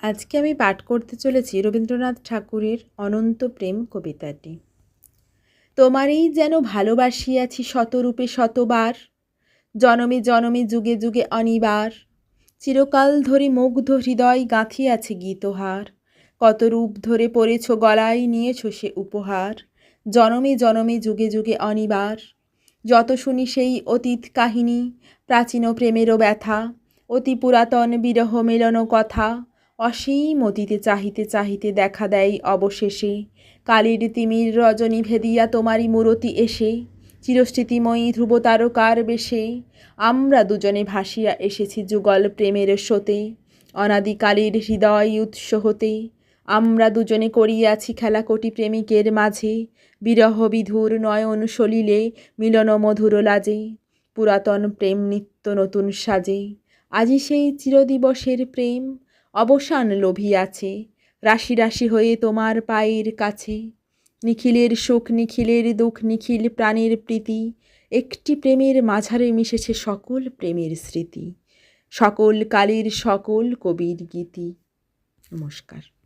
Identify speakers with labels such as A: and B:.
A: আজকে আমি পাঠ করতে চলেছি রবীন্দ্রনাথ ঠাকুরের অনন্ত প্রেম কবিতাটি। তোমারই যেন ভালোবাসিয়াছি শতরূপে শতবার, জনমে জনমে যুগে যুগে অনিবার, চিরকাল ধরে মুগ্ধ হৃদয় গাঁথিয়াছে গীতহার, কত রূপ ধরে পড়েছ গলায় নিয়েছ সে উপহার, জনমে জনমে যুগে যুগে অনিবার। যত শুনি সেই অতীত কাহিনী, প্রাচীন প্রেমেরও ব্যথা, অতি পুরাতন বিরহ মিলন কথা, অসীম অতীতে চাহিতে চাহিতে দেখা দেয় অবশেষে কালীর তিমির রজনী ভেদিয়া তোমারই মূরতি এসে, চিরস্মৃতিময়ী ধ্রুব তারকার বেশে আমরা দুজনে ভাসিয়া এসেছি যুগল প্রেমের স্রোতে, অনাদিকালের হৃদয় উৎস হতে আমরা দুজনে করিয়াছি খেলা কোটি প্রেমিকের মাঝে, বিরহ বিধুর নয়ন সলিলে মিলন মধুর লাজে, পুরাতন প্রেম নিত্য নতুন সাজে। আজি সেই চিরদিবসের প্রেম অবসান লোভিয়াছে, রাশি রাশি হয়ে তোমার পায়ের কাছে, নিখিলের সুখ নিখিলের দুঃখ নিখিল প্রাণের প্রীতি, একটি প্রেমের মাঝারে মিশেছে সকল প্রেমের স্মৃতি, সকল কালের সকল কবির গীতি। নমস্কার।